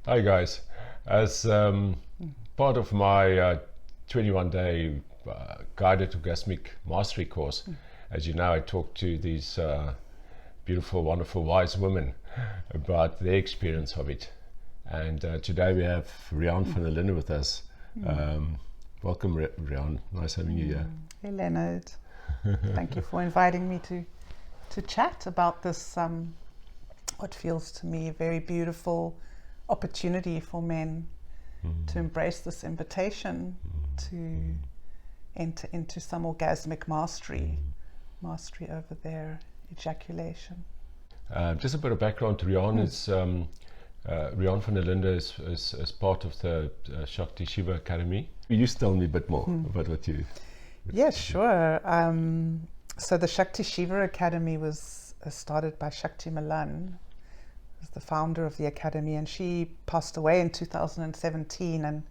Hi guys, as part of my 21-day guided orgasmic mastery course, as you know, I talk to these beautiful, wonderful, wise women about their experience of it. And today we have Rhianne Lenerd Louw with us. Welcome, Rhianne. Nice having you here. Hey Leonard, thank you for inviting me to chat about this, what feels to me a very beautiful opportunity for men to embrace this invitation to enter into some orgasmic mastery over their ejaculation. Just a bit of background to Rhianne. Is Rhianne Lenerd Louw is part of the Shakti Shiva Academy. Will you tell me a bit more about what you... Yes, sure. So the Shakti Shiva Academy was started by Shakti Malan, who's the founder of the academy, and she passed away in 2017. And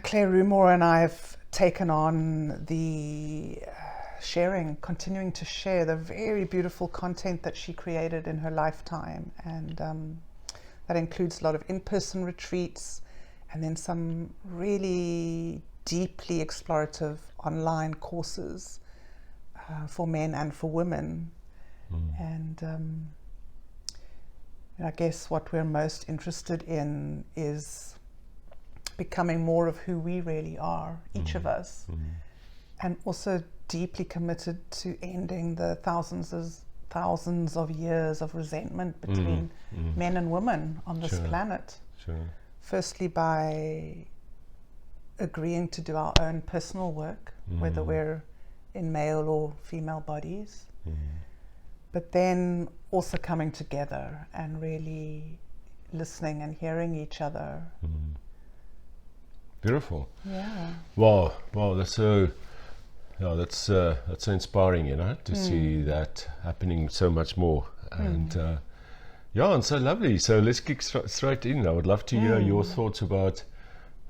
Claire Rumor and I have taken on the continuing to share the very beautiful content that she created in her lifetime. And that includes a lot of in-person retreats and then some really deeply explorative online courses for men and for women. And I guess what we're most interested in is becoming more of who we really are, each of us, and also deeply committed to ending the thousands of years of resentment between men and women on this planet. Firstly, by agreeing to do our own personal work, whether we're in male or female bodies, but then also coming together and really listening and hearing each other. Beautiful. Yeah. Wow, that's so, that's so inspiring, to see that happening so much more. And and so lovely. So let's kick straight in. I would love to hear your thoughts about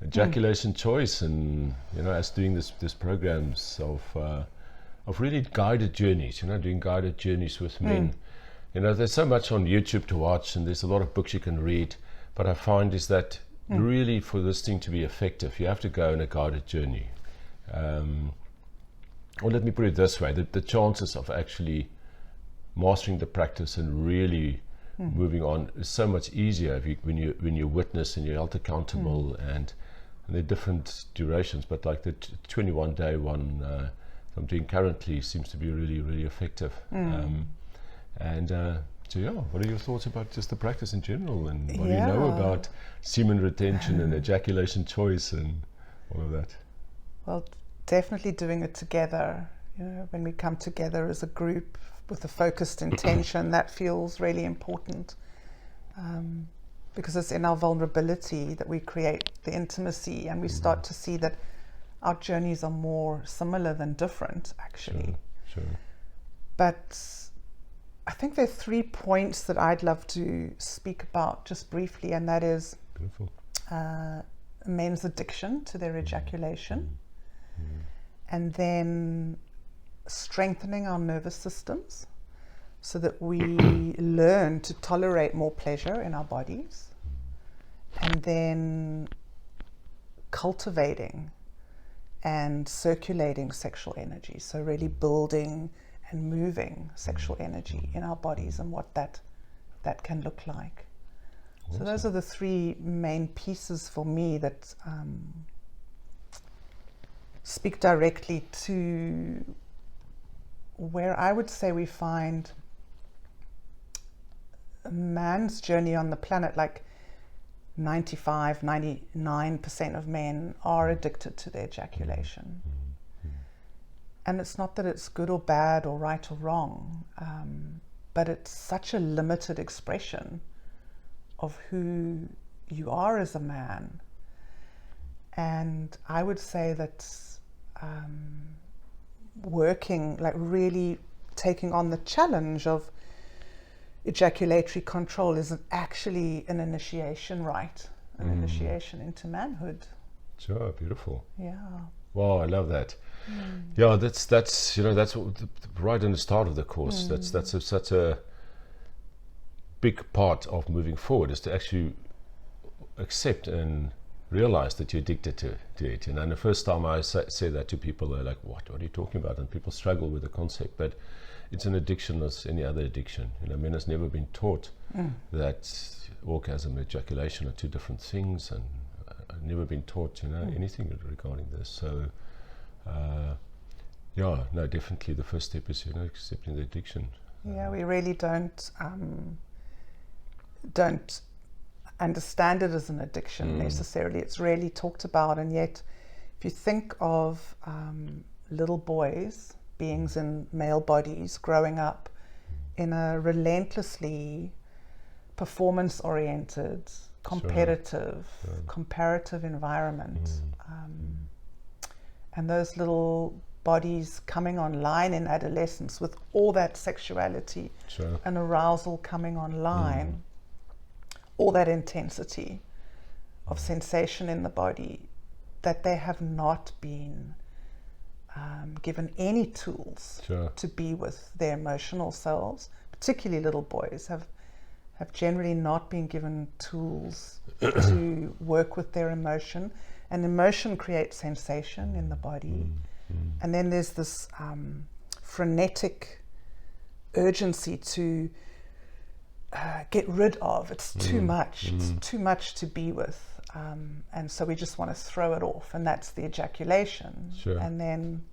ejaculation choice, and as doing this programs of really guided journeys, doing guided journeys with men. There's so much on YouTube to watch, and there's a lot of books you can read, but I find is that really for this thing to be effective, you have to go on a guided journey. Or let me put it this way, the chances of actually mastering the practice and really moving on is so much easier when you witness and you're held accountable, and they're different durations, but like the 21-day one I'm doing currently seems to be really, really effective. So what are your thoughts about just the practice in general, and what do you know about semen retention and ejaculation choice and all of that? Well, definitely doing it together. When we come together as a group with a focused intention, that feels really important, because it's in our vulnerability that we create the intimacy, and we start to see that our journeys are more similar than different, actually. Sure. But I think there are 3 points that I'd love to speak about just briefly, and that is men's addiction to their ejaculation, and then strengthening our nervous systems so that we learn to tolerate more pleasure in our bodies, and then cultivating and circulating sexual energy, so really building and moving sexual energy in our bodies and what that can look like. Awesome. So those are the 3 main pieces for me that speak directly to where I would say we find a man's journey on the planet. Like 99% of men are addicted to their ejaculation. And it's not that it's good or bad or right or wrong, but it's such a limited expression of who you are as a man. And I would say that working, like really taking on the challenge of ejaculatory control is actually an initiation rite, an initiation into manhood. Sure, beautiful. Yeah. Wow, I love that. Yeah, that's right in the start of the course. That's such a big part of moving forward is to actually accept and realize that you're addicted to it. You know, and the first time I say that to people, they're like, what are you talking about? And people struggle with the concept, but it's an addiction as any other addiction. You know, men has never been taught that orgasm and ejaculation are two different things, and I've never been taught, you know, anything regarding this. So yeah, no, definitely the first step is, you know, accepting the addiction. Yeah, we really don't understand it as an addiction necessarily. It's rarely talked about, and yet if you think of little boys, beings in male bodies, growing up in a relentlessly performance-oriented, competitive, comparative environment, and those little bodies coming online in adolescence with all that sexuality and arousal coming online, all that intensity of sensation in the body, that they have not been given any tools to be with their emotional selves. Particularly little boys have generally not been given tools to work with their emotion, and emotion creates sensation in the body. And then there's this frenetic urgency to get rid of. It's too much. It's too much to be with. And so we just want to throw it off, and that's the ejaculation. And then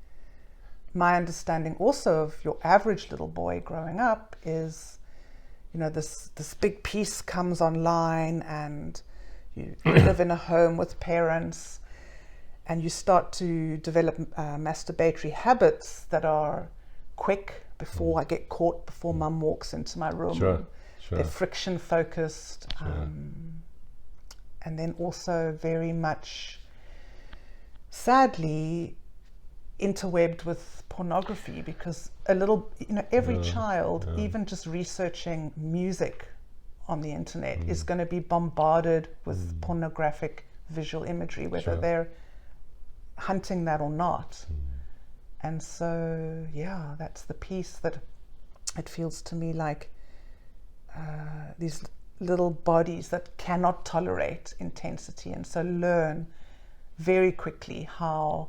my understanding also of your average little boy growing up is, you know, this big piece comes online, and you live in a home with parents, and you start to develop masturbatory habits that are quick, before I get caught, before mum walks into my room. They're friction focused, and then also very much, sadly, interwebbed with pornography, because a little, you know, every child, even just researching music on the internet, is going to be bombarded with pornographic visual imagery, whether they're hunting that or not. And so, yeah, that's the piece that it feels to me like these little bodies that cannot tolerate intensity, and so learn very quickly how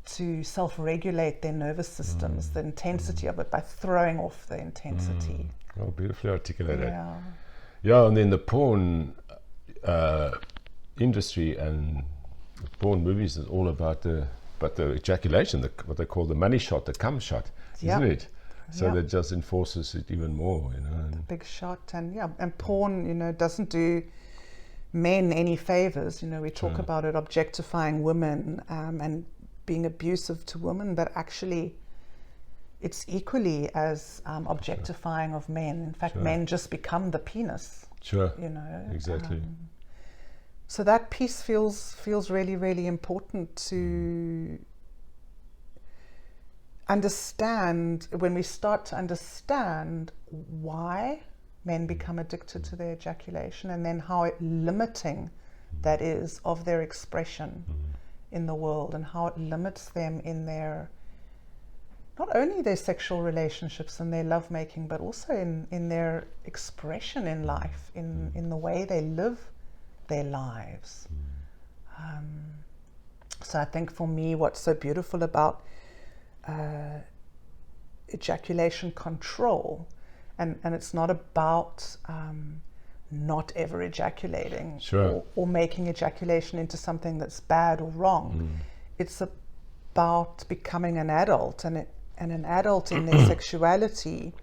to self-regulate their nervous systems, the intensity of it, by throwing off the intensity. Oh, beautifully articulated. Yeah, and then the porn industry and porn movies is all about the ejaculation, what they call the money shot, the cum shot, isn't it? So that just enforces it even more, you know. The big shot, and porn, you know, doesn't do men any favors. You know, we talk about it objectifying women and being abusive to women, but actually it's equally as objectifying of men. In fact, men just become the penis. You know. Exactly. So that piece feels really, really important to understand. When we start to understand why men become addicted to their ejaculation, and then how limiting that is of their expression in the world, and how it limits them in their, not only their sexual relationships and their lovemaking, but also in their expression in life, in the way they live their lives. So I think for me, what's so beautiful about ejaculation control, and it's not about not ever ejaculating or making ejaculation into something that's bad or wrong. It's about becoming an adult, and an adult in their sexuality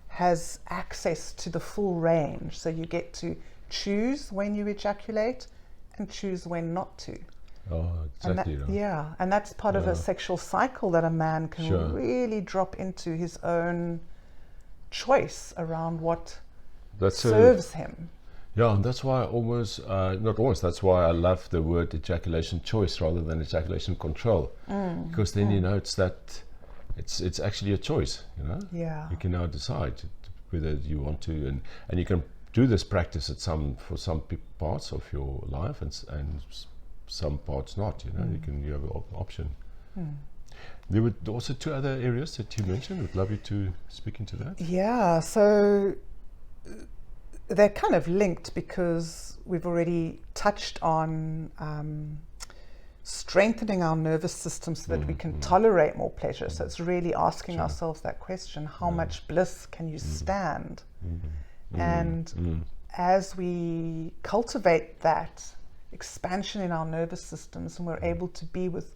has access to the full range. So you get to choose when you ejaculate and choose when not to. Oh, exactly. And that's part of a sexual cycle that a man can really drop into his own choice around what serves him. Yeah, and that's why that's why I love the word ejaculation choice rather than ejaculation control. Because then you know it's actually a choice, you know. You can now decide whether you want to, and you can do this practice for some parts of your life, and some parts not, you know. You have an option. There were also two other areas that you mentioned. Would love you to speak into that. Yeah, so they're kind of linked, because we've already touched on strengthening our nervous system so that we can tolerate more pleasure. So it's really asking ourselves that question: how much bliss can you stand? And as we cultivate that expansion in our nervous systems, and we're able to be with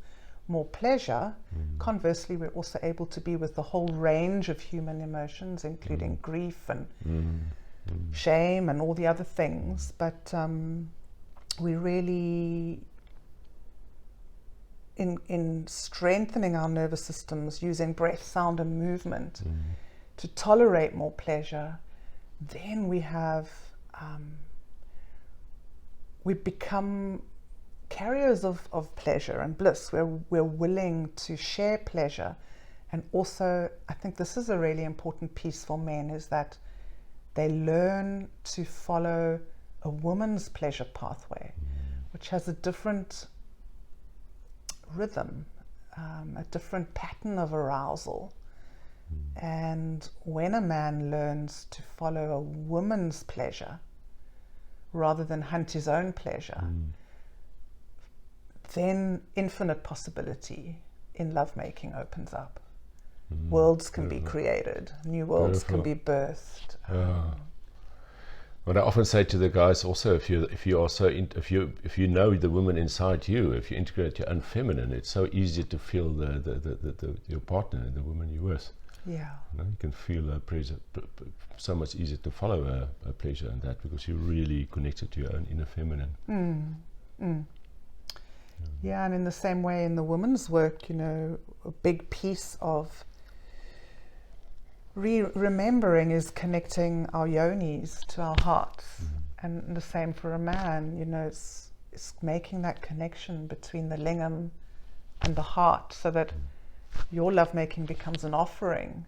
more pleasure, conversely, we're also able to be with the whole range of human emotions, including grief and shame and all the other things. But we really, in strengthening our nervous systems, using breath, sound and movement to tolerate more pleasure, then we have we become carriers of pleasure and bliss. We're willing to share pleasure. And also, I think this is a really important piece for men, is that they learn to follow a woman's pleasure pathway, which has a different rhythm, a different pattern of arousal. And when a man learns to follow a woman's pleasure rather than hunt his own pleasure, then infinite possibility in lovemaking opens up. Worlds can be created, new worlds can be birthed. What I often say to the guys also, if you know the woman inside you, if you integrate your own feminine, it's so easy to feel your partner and the woman you're with. Yeah. You can feel a pleasure, so much easier to follow a pleasure in that, because you're really connected to your own inner feminine. Yeah, and in the same way in the woman's work, a big piece of remembering is connecting our yonis to our hearts. And the same for a man, it's making that connection between the lingam and the heart, so that your lovemaking becomes an offering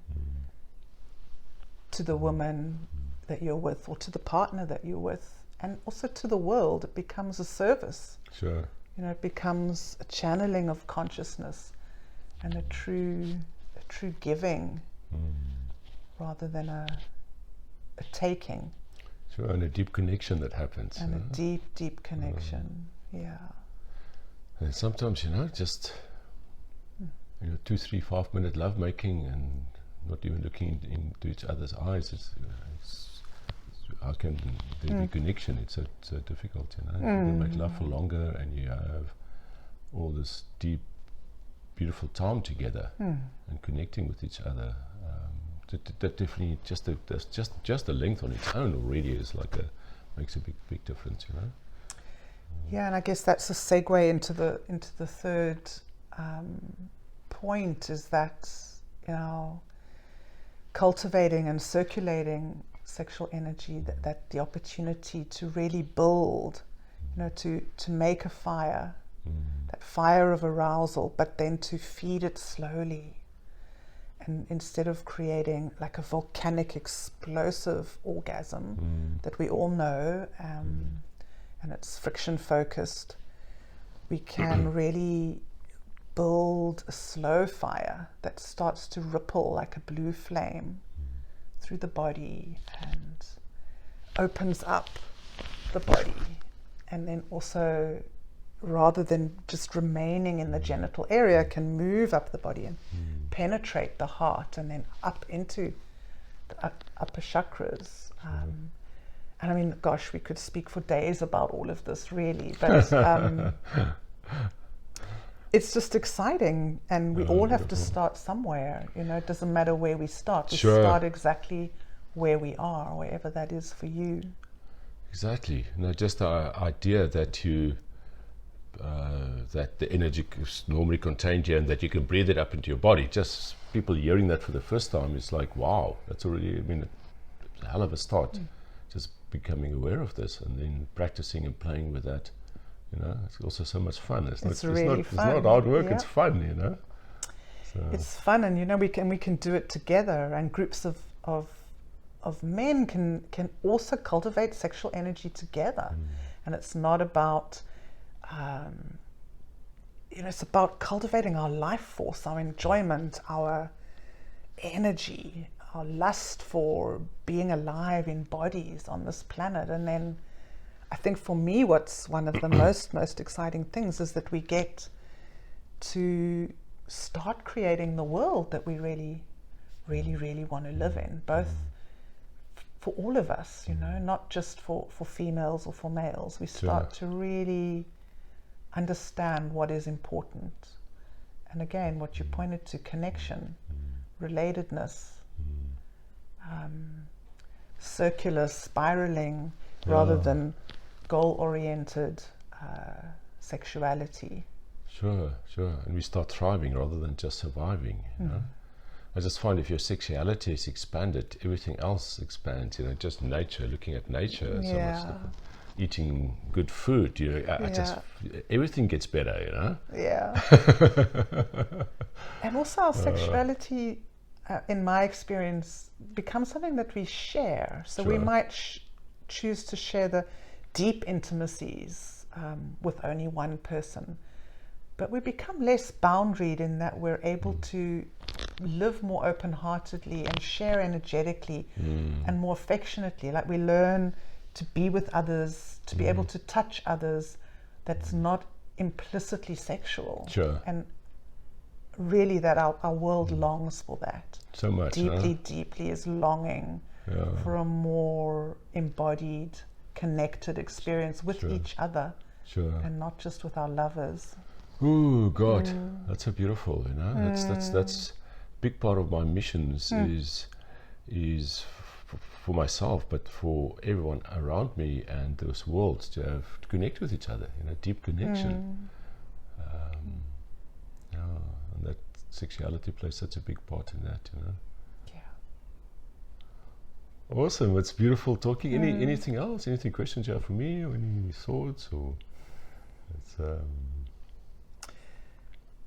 to the woman that you're with, or to the partner that you're with, and also to the world. It becomes a service. Sure. It becomes a channeling of consciousness and a true giving, rather than a taking. Sure, and a deep connection that happens. And a deep connection. Yeah. And sometimes, just 2, 3, 5 minute love making and not even looking into each other's eyes. How can there be connection? It's so difficult, You can make love for longer, and you have all this deep, beautiful time together and connecting with each other. That definitely just the length on its own already is makes a big difference, Yeah, and I guess that's a segue into the third point, is that cultivating and circulating sexual energy, that the opportunity to really build, to make a fire, that fire of arousal, but then to feed it slowly. And instead of creating like a volcanic explosive orgasm that we all know, and it's friction focused, we can really build a slow fire that starts to ripple like a blue flame through the body and opens up the body, and then also, rather than just remaining in the genital area, can move up the body and penetrate the heart, and then up into the upper chakras. And I mean, gosh, we could speak for days about all of this, really, but it's just exciting, and we all have to start somewhere. It doesn't matter where we start. We start exactly where we are, wherever that is for you. Exactly. Just the idea that that the energy is normally contained here, and that you can breathe it up into your body. Just people hearing that for the first time, it's like, wow, that's already, it's a hell of a start. Just becoming aware of this, and then practicing and playing with that. It's also so much fun. It's really fun. It's not hard work. It's fun. So. It's fun, and we can do it together, and groups of men can also cultivate sexual energy together. And it's not about it's about cultivating our life force, our enjoyment, our energy, our lust for being alive in bodies on this planet. And then I think for me, what's one of the most exciting things is that we get to start creating the world that we really want to live in, both for all of us, not just for females or for males. We start to really understand what is important. And again, what you pointed to, connection, relatedness, circular spiraling rather than goal-oriented sexuality. Sure. And we start thriving rather than just surviving. You know? I just find if your sexuality is expanded, everything else expands. Just nature, looking at nature, so much, eating good food. Just everything gets better. Yeah. And also our sexuality, in my experience, becomes something that we share. So we might choose to share the deep intimacies with only one person. But we become less boundaried in that we're able to live more open-heartedly and share energetically and more affectionately. Like we learn to be with others, to be able to touch others that's not implicitly sexual. Sure. And really that our world longs for that. So much. Deeply is longing for a more embodied, connected experience with each other. Sure. And not just with our lovers. Ooh, God, that's so beautiful, That's big part of my missions is for myself, but for everyone around me and those worlds to connect with each other, deep connection. And that sexuality plays such a big part in that, Yeah. Awesome, it's beautiful talking. Anything else? Anything questions you have for me, or any thoughts, or it's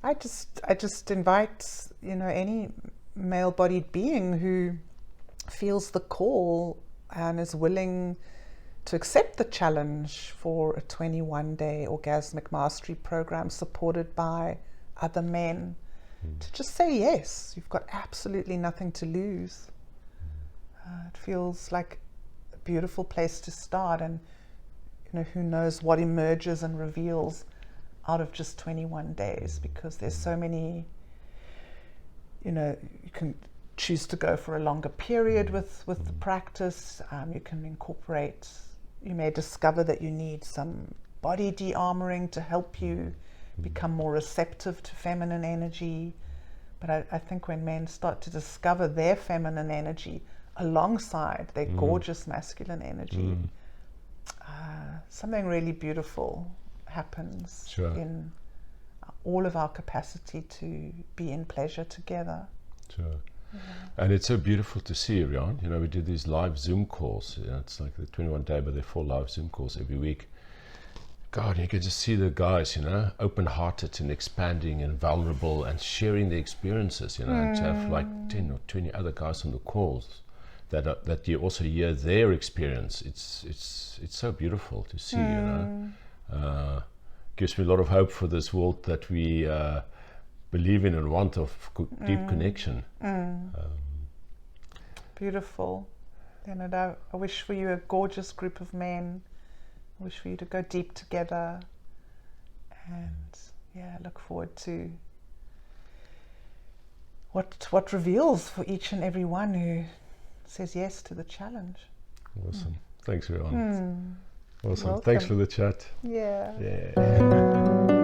I just invite any male-bodied being who feels the call and is willing to accept the challenge for a 21-day Orgasmic Mastery program supported by other men to just say yes. You've got absolutely nothing to lose. It feels like a beautiful place to start, and who knows what emerges and reveals out of just 21 days, because there's so many, you can choose to go for a longer period with the practice. You can incorporate, you may discover that you need some body de-armoring to help you become more receptive to feminine energy. But I think when men start to discover their feminine energy alongside their gorgeous masculine energy, something really beautiful happens in all of our capacity to be in pleasure together. And it's so beautiful to see, Rhianne. We do these live Zoom calls. It's like the 21-day, but they're 4 live Zoom calls every week. God, you can just see the guys, open-hearted and expanding and vulnerable and sharing their experiences, and to have like 10 or 20 other guys on the calls that you also hear their experience. It's so beautiful to see, gives me a lot of hope for this world that we believe in and want of deep connection. Beautiful. Lenerd, I wish for you a gorgeous group of men. I wish for you to go deep together, and look forward to what reveals for each and every one who says yes to the challenge. Awesome. Thanks, Rhianne. Awesome. Welcome. Thanks for the chat. Yeah. Yeah.